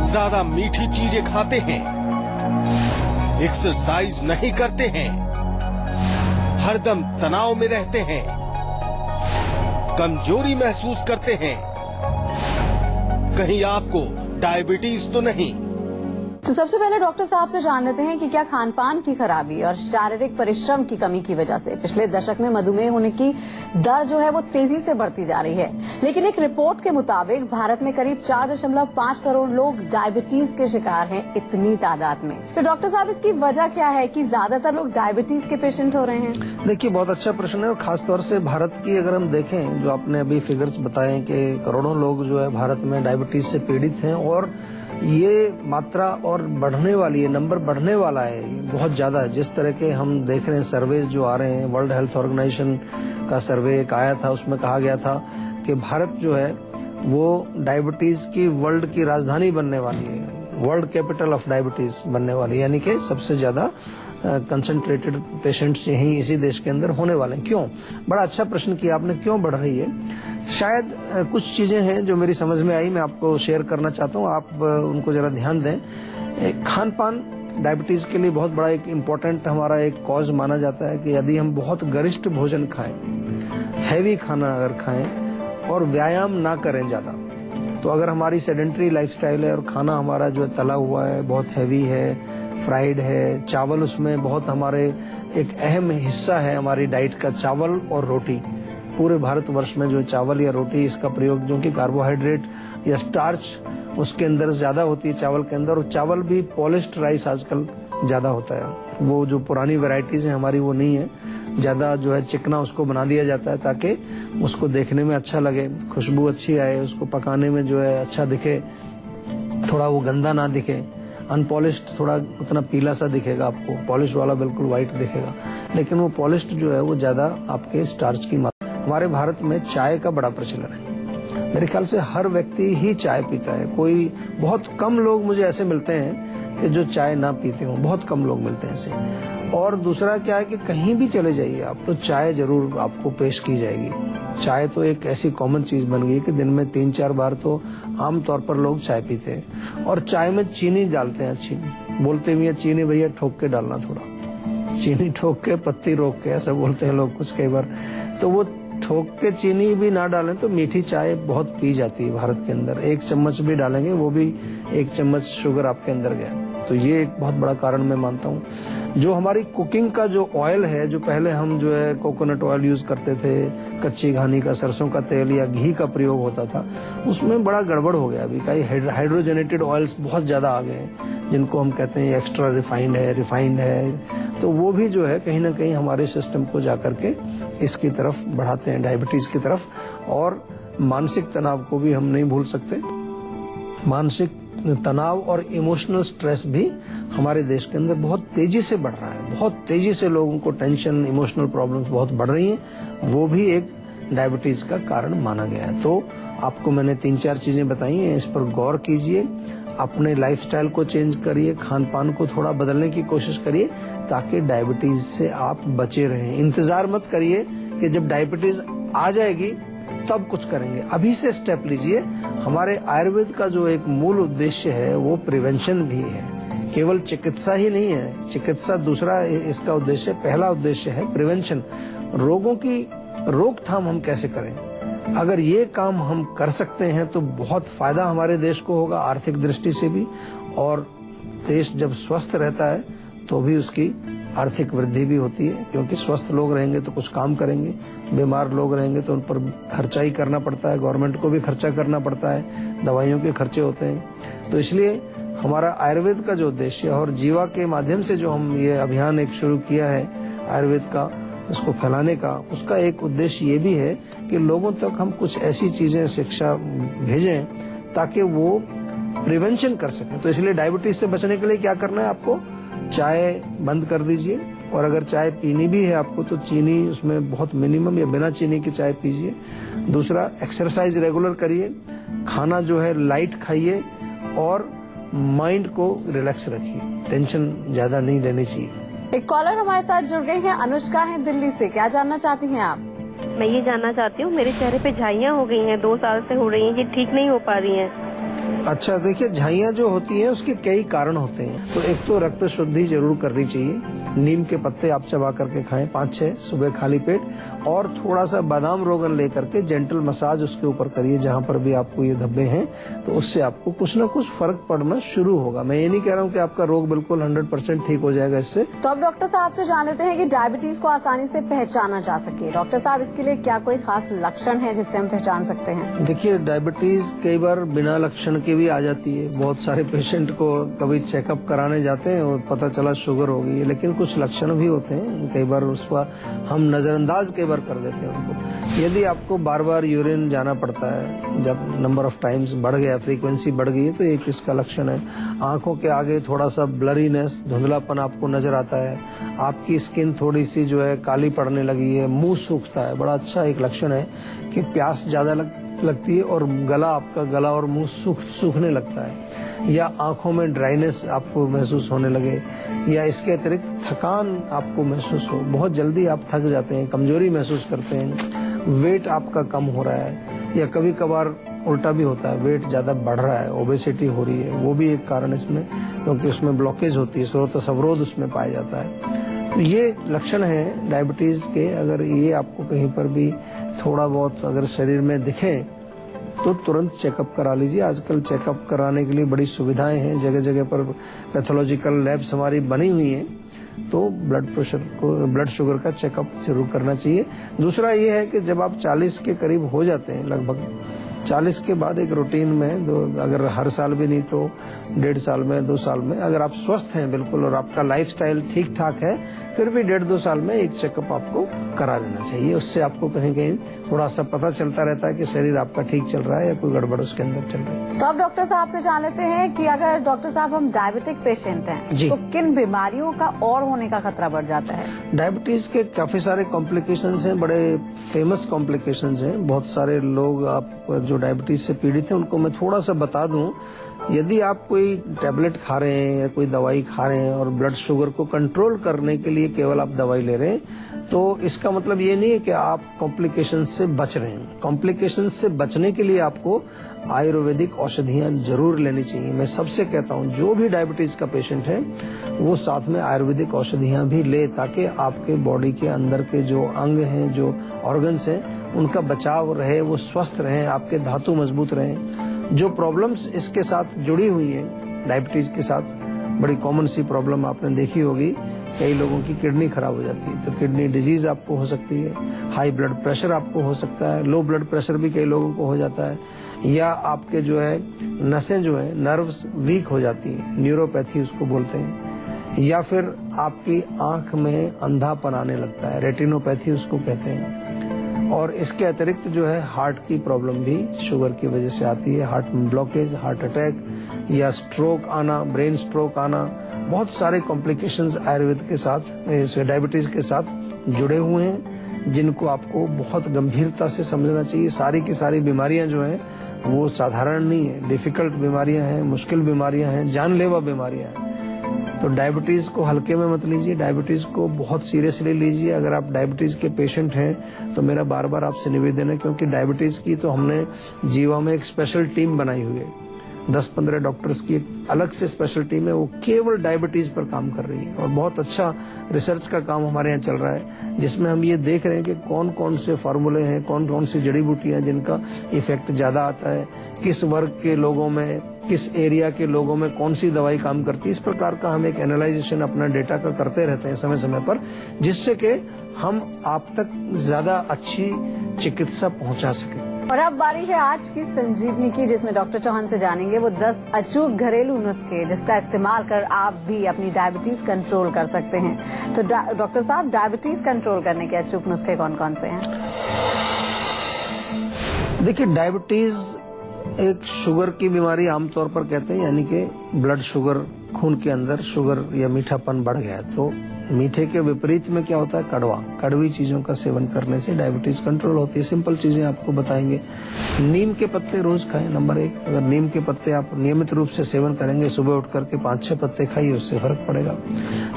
ज्यादा मीठी चीजें खाते हैं, एक्सरसाइज नहीं करते हैं, हरदम तनाव में रहते हैं, कमजोरी महसूस करते हैं, कहीं आपको डायबिटीज तो नहीं? तो सबसे पहले डॉक्टर साहब से जान लेते हैं कि क्या खान-पान की खराबी और शारीरिक परिश्रम की कमी की वजह से पिछले दशक में मधुमेह होने की दर जो है वो तेजी से बढ़ती जा रही है। लेकिन एक रिपोर्ट के मुताबिक भारत में करीब 4.5 करोड़ लोग डायबिटीज के शिकार हैं, इतनी तादाद में। तो डॉक्टर साहब, इसकी वजह क्या है कि ज्यादातर लोग डायबिटीज के पेशेंट हो रहे हैं? देखिए, बहुत अच्छा प्रश्न है और खासतौर से भारत की अगर हम देखें, जो आपने अभी फिगर्स बताए कि करोड़ों लोग जो है भारत में डायबिटीज से पीड़ित हैं और ये मात्रा और बढ़ने वाली है, नंबर बढ़ने वाला है, बहुत ज्यादा है। जिस तरह के हम देख रहे हैं सर्वे जो आ रहे हैं, वर्ल्ड हेल्थ ऑर्गेनाइजेशन का सर्वे एक आया था, उसमें कहा गया था कि भारत जो है वो डायबिटीज की वर्ल्ड की राजधानी बनने वाली है, वर्ल्ड कैपिटल ऑफ डायबिटीज बनने वाली है, यानी कि सबसे ज्यादा कंसंट्रेटेड पेशेंट्स यही इसी देश के अंदर होने वाले हैं। क्यों? बड़ा अच्छा प्रश्न किया आपने, क्यों बढ़ रही है? शायद कुछ चीजें हैं जो मेरी समझ में आई, मैं आपको शेयर करना चाहता हूँ, आप उनको जरा ध्यान दें। खान पान डायबिटीज के लिए बहुत बड़ा एक इम्पोर्टेंट हमारा एक कॉज माना जाता है कि यदि हम बहुत गरिष्ठ भोजन खाएं, हैवी खाना अगर खाएं और व्यायाम ना करें ज्यादा, तो अगर हमारी सेडेंटरी लाइफस्टाइल है और खाना हमारा जो तला हुआ है, बहुत हैवी है, फ्राइड है, चावल उसमें बहुत हमारे एक अहम हिस्सा है हमारी डाइट का, चावल और रोटी। पूरे भारतवर्ष में जो चावल या रोटी, इसका प्रयोग जो कि कार्बोहाइड्रेट या स्टार्च उसके अंदर ज्यादा होती है चावल के अंदर, और चावल भी पॉलिश्ड राइस आजकल ज्यादा होता है। वो जो पुरानी वैरायटीज है हमारी वो नहीं है, ज्यादा जो है चिकना उसको बना दिया जाता है ताकि उसको देखने में अच्छा लगे, खुशबू अच्छी आए, उसको पकाने में जो है अच्छा दिखे, थोड़ा वो गंदा ना दिखे। अनपॉलिश्ड थोड़ा उतना पीला सा दिखेगा आपको, पॉलिश वाला बिल्कुल व्हाइट दिखेगा, लेकिन वो पॉलिश्ड जो है वो ज्यादा आपके स्टार्च की मात्रा। हमारे भारत में चाय का बड़ा प्रचलन है, मेरे ख्याल से हर व्यक्ति ही चाय पीता है। कोई बहुत कम लोग मुझे ऐसे मिलते हैं कि जो चाय ना पीते हो, बहुत कम लोग मिलते हैं ऐसे। और दूसरा क्या है कि कहीं भी चले जाइए आप तो चाय जरूर आपको पेश की जाएगी। चाय तो एक ऐसी कॉमन चीज बन गई है कि दिन में 3-4 बार तो आमतौर पर लोग चाय पीते हैं, और चाय में चीनी डालते हैं अच्छी, बोलते भी है चीनी भैया ठोक के डालना, थोड़ा चीनी ठोक के पत्ती रोक के, ऐसा बोलते हैं लोग कुछ कई बार। तो वो ठोक के चीनी भी ना डालें तो मीठी चाय बहुत पी जाती है भारत के अंदर। 1 चम्मच भी डालेंगे वो भी 1 चम्मच शुगर आपके अंदर गया, तो ये एक बहुत बड़ा कारण मैं मानता हूँ। जो हमारी कुकिंग का जो ऑयल है, जो पहले हम जो है कोकोनट ऑयल यूज करते थे, कच्ची घानी का, सरसों का तेल या घी का प्रयोग होता था, उसमें बड़ा गड़बड़ हो गया। अभी कई हाइड्रोजनेटेड ऑयल्स बहुत ज्यादा आ गए हैं, जिनको हम कहते हैं एक्स्ट्रा रिफाइंड है, तो वो भी जो है कहीं ना कहीं हमारे सिस्टम को जाकर के इसकी तरफ बढ़ाते हैं, डायबिटीज की तरफ। और मानसिक तनाव को भी हम नहीं भूल सकते, मानसिक तनाव और इमोशनल स्ट्रेस भी हमारे देश के अंदर बहुत तेजी से बढ़ रहा है, बहुत तेजी से लोगों को टेंशन, इमोशनल प्रॉब्लम्स बहुत बढ़ रही हैं, वो भी एक डायबिटीज का कारण माना गया है। तो आपको मैंने 3-4 चीजें बताई हैं, इस पर गौर कीजिए, अपने लाइफस्टाइल को चेंज करिए, खान पान को थोड़ा बदलने की कोशिश करिए ताकि डायबिटीज से आप बचे रहें। इंतजार मत करिए कि जब डायबिटीज आ जाएगी तब कुछ करेंगे, अभी से स्टेप लीजिए। हमारे आयुर्वेद का जो एक मूल उद्देश्य है वो प्रिवेंशन भी है, केवल चिकित्सा ही नहीं है। चिकित्सा दूसरा इसका उद्देश्य, पहला उद्देश्य है प्रिवेंशन, रोगों की रोकथाम हम कैसे करें। अगर ये काम हम कर सकते हैं तो बहुत फायदा हमारे देश को होगा, आर्थिक दृष्टि से भी, और देश जब स्वस्थ रहता है तो भी उसकी आर्थिक वृद्धि भी होती है, क्योंकि स्वस्थ लोग रहेंगे तो कुछ काम करेंगे, बीमार लोग रहेंगे तो उन पर खर्चा ही करना पड़ता है, गवर्नमेंट को भी खर्चा करना पड़ता है, दवाइयों के खर्चे होते हैं। तो इसलिए हमारा आयुर्वेद का जो उद्देश्य और जीवा के माध्यम से जो हम ये अभियान एक शुरू किया है आयुर्वेद का, उसको फैलाने का, उसका एक उद्देश्य ये भी है कि लोगों तक हम कुछ ऐसी चीजें, शिक्षा भेजें ताकि वो प्रिवेंशन कर सकें। तो इसलिए डायबिटीज से बचने के लिए क्या करना है आपको, चाय बंद कर दीजिए, और अगर चाय पीनी भी है आपको तो चीनी उसमें बहुत मिनिमम या बिना चीनी की चाय पीजिए। दूसरा, एक्सरसाइज रेगुलर करिए, खाना जो है लाइट खाइए, और माइंड को रिलैक्स रखिए, टेंशन ज्यादा नहीं लेनी चाहिए। एक कॉलर हमारे साथ जुड़ गई हैं, अनुष्का है दिल्ली से, क्या जानना चाहती हैं आप? मैं ये जानना चाहती हूँ, मेरे चेहरे पे झाइयाँ हो गई हैं, 2 साल से हो रही हैं, ये ठीक नहीं हो पा रही हैं। अच्छा, देखिए, झाइयाँ जो होती हैं उसके कई कारण होते हैं। तो एक तो रक्त शुद्धि जरूर करनी चाहिए। नीम के पत्ते आप चबा करके खाएं 5-6 सुबह खाली पेट, और थोड़ा सा बादाम रोगन लेकर के जेंटल मसाज उसके ऊपर करिए जहां पर भी आपको ये धब्बे हैं, तो उससे आपको कुछ ना कुछ फर्क पड़ना शुरू होगा। मैं ये नहीं कह रहा हूँ कि आपका रोग बिल्कुल 100% ठीक हो जाएगा इससे। तो अब डॉक्टर साहब से जान लेते हैं कि डायबिटीज को आसानी से पहचाना जा सके। डॉक्टर साहब, इसके लिए क्या कोई खास लक्षण है जिससे हम पहचान सकते हैं? देखिए, डायबिटीज कई बार बिना लक्षण के भी आ जाती है। बहुत सारे पेशेंट को कभी चेकअप कराने जाते हैं और पता चला शुगर हो गई है, लेकिन कुछ लक्षण भी होते हैं। कई बार उसका हम नजरअंदाज कई बार कर देते हैं उनको। यदि आपको बार बार यूरिन जाना पड़ता है, जब नंबर ऑफ टाइम्स बढ़ गया, फ्रीक्वेंसी बढ़ गई है, तो एक इसका लक्षण है। आंखों के आगे थोड़ा सा ब्लरीनेस, धुंधलापन आपको नजर आता है। आपकी स्किन थोड़ी सी जो है काली पड़ने लगी है, मुंह सूखता है। बड़ा अच्छा एक लक्षण है कि प्यास ज्यादा लगती है और आपका गला और मुंह सूखने लगता है, या आंखों में ड्राइनेस आपको महसूस होने लगे, या इसके अतिरिक्त थकान आपको महसूस हो, बहुत जल्दी आप थक जाते हैं, कमजोरी महसूस करते हैं, वेट आपका कम हो रहा है, या कभी कभार उल्टा भी होता है, वेट ज्यादा बढ़ रहा है, ओबेसिटी हो रही है, वो भी एक कारण इसमें, क्योंकि उसमें ब्लॉकेज होती है, स्रोत अवरोध उसमें पाया जाता है। तो ये लक्षण है डायबिटीज के। अगर ये आपको कहीं पर भी थोड़ा बहुत अगर शरीर में दिखे तो तुरंत चेकअप करा लीजिए। आजकल चेकअप कराने के लिए बड़ी सुविधाएं हैं, जगह जगह पर पैथोलॉजिकल लैब्स हमारी बनी हुई हैं, तो ब्लड शुगर का चेकअप जरूर करना चाहिए। दूसरा ये है कि जब आप 40 के करीब हो जाते हैं, लगभग 40 के बाद एक रूटीन में अगर हर साल भी नहीं तो 1.5 साल में, 2 साल में, अगर आप स्वस्थ हैं बिल्कुल और आपका लाइफस्टाइल ठीक ठाक है, फिर भी 1.5-2 साल में एक चेकअप आपको करा लेना चाहिए। उससे आपको कहीं कहीं थोड़ा सा पता चलता रहता है कि शरीर आपका ठीक चल रहा है या कोई गड़बड़ उसके अंदर चल रही है। तो अब डॉक्टर साहब से जान लेते हैं कि अगर डॉक्टर साहब हम डायबिटिक पेशेंट हैं तो किन बीमारियों का और होने का खतरा बढ़ जाता है? डायबिटीज के काफी सारे कॉम्प्लिकेशंस हैं, बड़े फेमस कॉम्प्लिकेशंस हैं। बहुत सारे लोग आप जो डायबिटीज से पीड़ित हैं उनको मैं थोड़ा सा बता दूं। यदि आप कोई टैबलेट खा रहे हैं या कोई दवाई खा रहे हैं और ब्लड शुगर को कंट्रोल करने के लिए केवल आप दवाई ले रहे हैं, तो इसका मतलब ये नहीं है कि आप कॉम्प्लिकेशन से बच रहे हैं। कॉम्प्लिकेशन से बचने के लिए आपको आयुर्वेदिक औषधियां जरूर लेनी चाहिए। मैं सबसे कहता हूं जो भी डायबिटीज का पेशेंट है वो साथ में आयुर्वेदिक औषधियां भी ले, ताकि आपके बॉडी के अंदर के जो अंग हैं, जो ऑर्गन्स हैं, उनका बचाव रहे, वो स्वस्थ रहे, आपके धातु मजबूत रहे। जो प्रॉब्लम्स इसके साथ जुड़ी हुई हैं डायबिटीज के साथ, बड़ी कॉमन सी प्रॉब्लम आपने देखी होगी, कई लोगों की किडनी खराब हो जाती है, तो किडनी डिजीज आपको हो सकती है, हाई ब्लड प्रेशर आपको हो सकता है, लो ब्लड प्रेशर भी कई लोगों को हो जाता है, या आपके जो है नसें जो है नर्व्स वीक हो जाती है, न्यूरोपैथी उसको बोलते हैं, या फिर आपकी आंख में अंधापन आने लगता है, रेटिनोपैथी उसको कहते हैं। और इसके अतिरिक्त जो है हार्ट की प्रॉब्लम भी शुगर की वजह से आती है, हार्ट में ब्लॉकेज, हार्ट अटैक या स्ट्रोक आना, ब्रेन स्ट्रोक आना, बहुत सारे कॉम्प्लिकेशंस आयुर्वेद के साथ, डायबिटीज के साथ जुड़े हुए हैं, जिनको आपको बहुत गंभीरता से समझना चाहिए। सारी की सारी बीमारियां जो हैं वो साधारण नहीं है, डिफिकल्ट बीमारियां हैं, मुश्किल बीमारियां हैं, जानलेवा बीमारियां हैं। तो डायबिटीज को हल्के में मत लीजिए, डायबिटीज को बहुत सीरियसली लीजिए। अगर आप डायबिटीज के पेशेंट हैं तो मेरा बार बार आपसे निवेदन है, क्योंकि डायबिटीज की तो हमने जीवा में एक स्पेशल टीम बनाई हुई है, 10-15 डॉक्टर्स की एक अलग से स्पेशल टीम है, वो केवल डायबिटीज पर काम कर रही है। और बहुत अच्छा रिसर्च का काम हमारे यहाँ चल रहा है, जिसमें हम ये देख रहे हैं कि कौन कौन से फार्मूले हैं, कौन कौन सी जड़ी बूटियां जिनका इफेक्ट ज्यादा आता है, किस वर्ग के लोगों में, किस एरिया के लोगों में कौन सी दवाई काम करती है। इस प्रकार का हम एक एनालाइजेशन अपना डेटा का करते रहते हैं समय समय पर, जिससे कि हम आप तक ज्यादा अच्छी चिकित्सा पहुंचा सकें। और अब बारी है आज की संजीवनी की, जिसमें डॉक्टर चौहान से जानेंगे वो 10 अचूक घरेलू नुस्खे जिसका इस्तेमाल कर आप भी अपनी डायबिटीज कंट्रोल कर सकते हैं। तो डॉक्टर साहब, डायबिटीज कंट्रोल करने के अचूक नुस्खे कौन कौन से हैं? देखिए, डायबिटीज एक शुगर की बीमारी आमतौर पर कहते हैं, यानी कि ब्लड शुगर, खून के अंदर शुगर या मीठापन बढ़ गया। तो मीठे के विपरीत में क्या होता है? कड़वी चीजों का सेवन करने से डायबिटीज कंट्रोल होती है। सिंपल चीजें आपको बताएंगे। नीम के पत्ते रोज खाएं, नंबर 1। अगर नीम के पत्ते आप नियमित रूप से सेवन करेंगे, सुबह उठ करके 5-6 पत्ते खाइए, उससे फर्क पड़ेगा।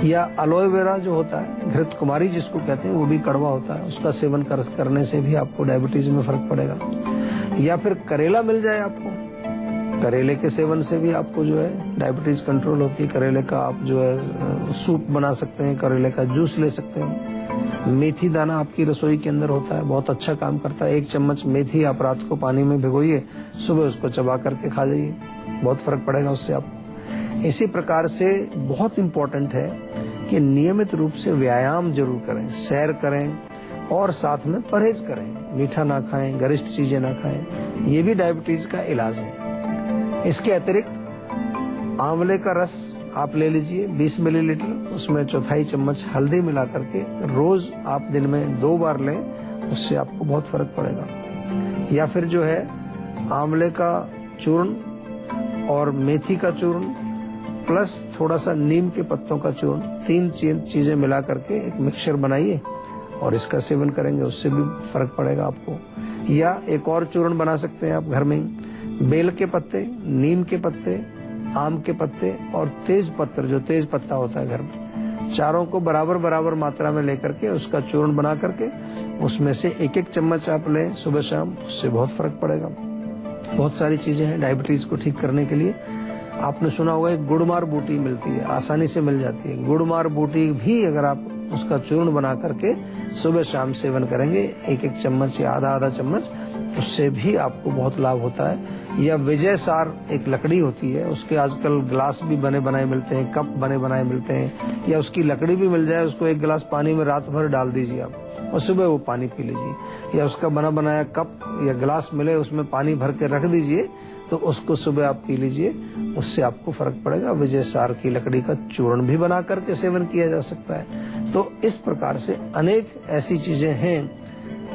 या एलोवेरा जो होता है, घृत कुमारी जिसको कहते हैं, वो भी कड़वा होता है, उसका सेवन करने से भी आपको डायबिटीज में फर्क पड़ेगा। या फिर करेला मिल जाए आपको, करेले के सेवन से भी आपको जो है डायबिटीज कंट्रोल होती है। करेले का आप जो है सूप बना सकते हैं, करेले का जूस ले सकते हैं। मेथी दाना आपकी रसोई के अंदर होता है, बहुत अच्छा काम करता है। 1 चम्मच मेथी आप रात को पानी में भिगोइए, सुबह उसको चबा करके खा जाइए, बहुत फर्क पड़ेगा उससे आपको। इसी प्रकार से बहुत इम्पोर्टेंट है कि नियमित रूप से व्यायाम जरूर करें, सैर करें और साथ में परहेज करें। मीठा ना खाएं, गरिष्ठ चीजें ना खाएं, ये भी डायबिटीज का इलाज है। इसके अतिरिक्त आंवले का रस आप ले लीजिए 20 मिलीलीटर, उसमें 1/4 चम्मच हल्दी मिला करके रोज आप दिन में 2 बार लें, उससे आपको बहुत फर्क पड़ेगा। या फिर जो है आंवले का चूर्ण और मेथी का चूर्ण प्लस थोड़ा सा नीम के पत्तों का चूर्ण, 3 चीजें मिला करके एक मिक्सचर बनाइए और इसका सेवन करेंगे, उससे भी फर्क पड़ेगा आपको। या एक और चूर्ण बना सकते हैं आप घर में ही, बेल के पत्ते, नीम के पत्ते, आम के पत्ते और तेज पत्तर, जो तेज पत्ता होता है घर में, चारों को बराबर बराबर मात्रा में लेकर के उसका चूर्ण बना करके उसमें से 1-1 चम्मच आप लें सुबह शाम, उससे बहुत फर्क पड़ेगा। बहुत सारी चीजें हैं डायबिटीज को ठीक करने के लिए। आपने सुना होगा एक गुड़मार बूटी मिलती है, आसानी से मिल जाती है। गुड़मार बूटी भी अगर आप उसका चूर्ण बना करके सुबह शाम सेवन करेंगे 1-1 चम्मच या आधा चम्मच, उससे भी आपको बहुत लाभ होता है। या विजय सार एक लकड़ी होती है, उसके आजकल ग्लास भी बने बनाए मिलते हैं, कप बने बनाए मिलते हैं, या उसकी लकड़ी भी मिल जाए, उसको 1 गिलास पानी में रात भर डाल दीजिए आप और सुबह वो पानी पी लीजिए। या उसका बना बनाया कप या गिलास मिले, उसमें पानी भर के रख दीजिए, तो उसको सुबह आप पी लीजिए, उससे आपको फर्क पड़ेगा। विजय सार की लकड़ी का चूर्ण भी बना करके सेवन किया जा सकता है। तो इस प्रकार से अनेक ऐसी चीजें हैं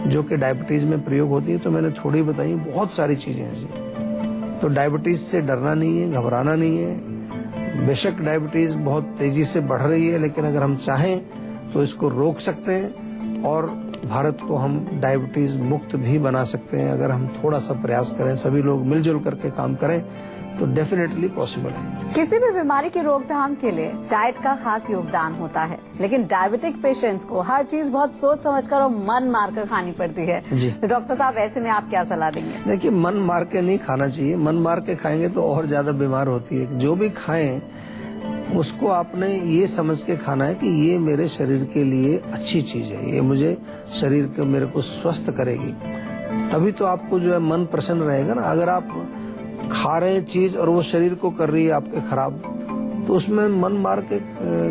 जो कि डायबिटीज में प्रयोग होती है। तो मैंने थोड़ी बताई, बहुत सारी चीजें हैं। तो डायबिटीज से डरना नहीं है, घबराना नहीं है। बेशक डायबिटीज बहुत तेजी से बढ़ रही है, लेकिन अगर हम चाहें तो इसको रोक सकते हैं और भारत को हम डायबिटीज मुक्त भी बना सकते हैं। अगर हम थोड़ा सा प्रयास करें, सभी लोग मिलजुल करके काम करें, तो डेफिनेटली पॉसिबल है। किसी भी बीमारी की रोकथाम के लिए डाइट का खास योगदान होता है, लेकिन डायबिटिक पेशेंट्स को हर चीज बहुत सोच समझकर और मन मारकर खानी पड़ती है। जी। तो डॉक्टर साहब, ऐसे में आप क्या सलाह देंगे? देखिए, मन मार के नहीं खाना चाहिए। मन मार के खाएंगे तो और ज्यादा बीमार होती है। जो भी खाएं उसको आपने ये समझ के खाना है कि ये मेरे शरीर के लिए अच्छी चीज है, ये मुझे शरीर के मेरे को स्वस्थ करेगी, तभी तो आपको जो है मन प्रसन्न रहेगा ना। अगर आप खा रहे हैं चीज और वो शरीर को कर रही है आपके खराब, तो उसमें मन मार के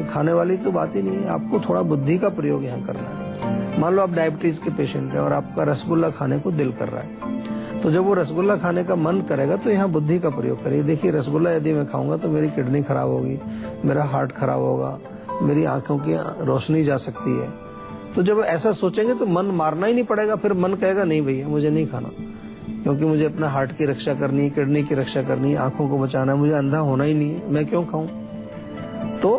खाने वाली तो बात ही नहीं है। आपको थोड़ा बुद्धि का प्रयोग यहाँ करना है। मान लो आप डायबिटीज के पेशेंट हैं और आपका रसगुल्ला खाने को दिल कर रहा है, तो जब वो रसगुल्ला खाने का मन करेगा तो यहाँ बुद्धि का प्रयोग करिए। देखिए, रसगुल्ला यदि मैं खाऊंगा तो मेरी किडनी खराब होगी, मेरा हार्ट खराब होगा, मेरी आंखों की रोशनी जा सकती है। तो जब ऐसा सोचेंगे तो मन मारना ही नहीं पड़ेगा। फिर मन कहेगा नहीं भैया मुझे नहीं खाना, क्योंकि मुझे अपना हार्ट की रक्षा करनी है, किडनी की रक्षा करनी है, आंखों को बचाना है, मुझे अंधा होना ही नहीं है, मैं क्यों खाऊं। तो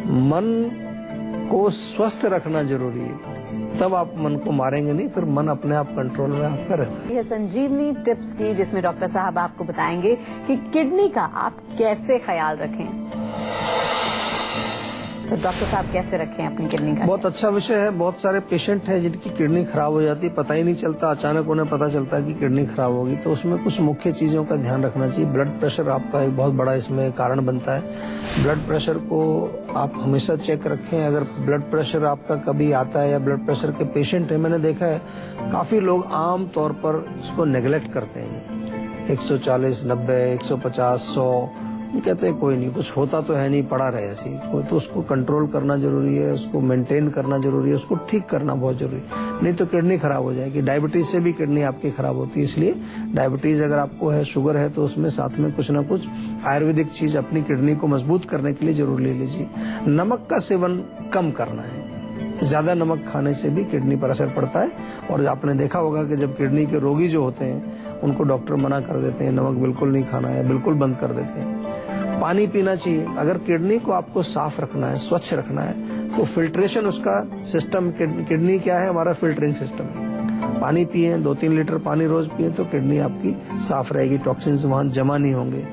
मन को स्वस्थ रखना जरूरी है, तब आप मन को मारेंगे नहीं, फिर मन अपने आप कंट्रोल में आपका रहता है। यह संजीवनी टिप्स की, जिसमें डॉक्टर साहब आपको बताएंगे कि किडनी का आप कैसे ख्याल रखें। तो डॉक्टर साहब, कैसे रखें अपनी किडनी का? बहुत अच्छा विषय है। बहुत सारे पेशेंट हैं जिनकी किडनी खराब हो जाती है, पता ही नहीं चलता, अचानक उन्हें पता चलता है कि किडनी खराब होगी। तो उसमें कुछ मुख्य चीजों का ध्यान रखना चाहिए। ब्लड प्रेशर आपका एक बहुत बड़ा इसमें कारण बनता है। ब्लड प्रेशर को आप हमेशा चेक रखें। अगर ब्लड प्रेशर आपका कभी आता है या ब्लड प्रेशर के पेशेंट है, मैंने देखा है काफी लोग आम तौर पर उसको नेग्लेक्ट करते हैं। 140, 90, 150, 100 कहते हैं कोई नहीं, कुछ होता तो है नहीं, पड़ा रहे ऐसी। तो उसको कंट्रोल करना जरूरी है, उसको मेंटेन करना जरूरी है, उसको ठीक करना बहुत जरूरी है, नहीं तो किडनी खराब हो जाएगी। डायबिटीज से भी किडनी आपकी खराब होती है। इसलिए डायबिटीज अगर आपको है, शुगर है, तो उसमें साथ में कुछ ना कुछ आयुर्वेदिक चीज अपनी किडनी को मजबूत करने के लिए जरूर ले लीजिए। नमक का सेवन कम करना है। ज्यादा नमक खाने से भी किडनी पर असर पड़ता है। और आपने देखा होगा कि जब किडनी के रोगी जो होते हैं उनको डॉक्टर मना कर देते हैं, नमक बिल्कुल नहीं खाना है, बिल्कुल बंद कर देते हैं। पानी पीना चाहिए। अगर किडनी को आपको साफ रखना है, स्वच्छ रखना है, तो फिल्ट्रेशन उसका सिस्टम, किडनी क्या है, हमारा फिल्टरिंग सिस्टम है। पानी पिए, 2-3 लीटर पानी रोज पिए तो किडनी आपकी साफ रहेगी, टॉक्सिन्स वहां जमा नहीं होंगे।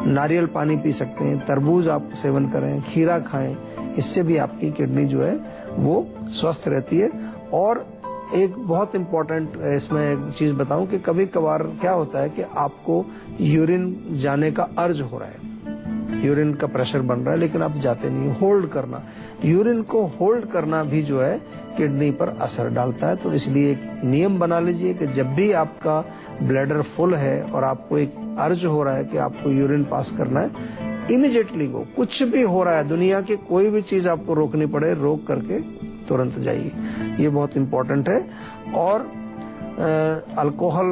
नारियल पानी पी सकते हैं, तरबूज आप सेवन करें, खीरा खाएं, इससे भी आपकी किडनी जो है वो स्वस्थ रहती है। और एक बहुत इम्पोर्टेंट इसमें एक चीज बताऊं कि कभी कभार क्या होता है कि आपको यूरिन जाने का अर्ज हो रहा है, यूरिन का प्रेशर बन रहा है, लेकिन आप जाते नहीं। होल्ड करना, यूरिन को होल्ड करना भी जो है किडनी पर असर डालता है। तो इसलिए एक नियम बना लीजिए कि जब भी आपका ब्लैडर फुल है और आपको एक अर्ज हो रहा है कि आपको यूरिन पास करना है, इमीडिएटली वो कुछ भी हो रहा है, दुनिया की कोई भी चीज आपको रोकनी पड़े, रोक करके तुरंत जाइए। ये बहुत इम्पोर्टेंट है। और अल्कोहल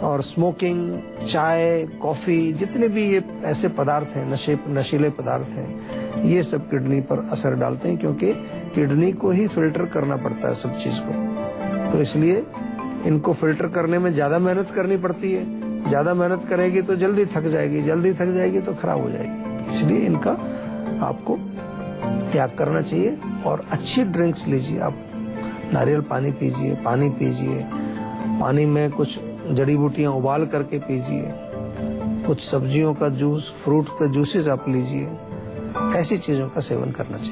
और स्मोकिंग, चाय, कॉफी, जितने भी ये ऐसे पदार्थ हैं, नशीले पदार्थ हैं, ये सब किडनी पर असर डालते हैं, क्योंकि किडनी को ही फिल्टर करना पड़ता है सब चीज को। तो इसलिए इनको फिल्टर करने में ज्यादा मेहनत करनी पड़ती है। ज्यादा मेहनत करेगी तो जल्दी थक जाएगी, जल्दी थक जाएगी तो खराब हो जाएगी। इसलिए इनका आपको त्याग करना चाहिए। और अच्छी ड्रिंक्स लीजिए, आप नारियल पानी पीजिए, पानी पीजिए, पानी में कुछ जड़ी बूटियां उबाल करके पीजिए, कुछ सब्जियों का जूस, फ्रूट के जूसेस आप लीजिए, ऐसी चीजों का सेवन करना चाहिए।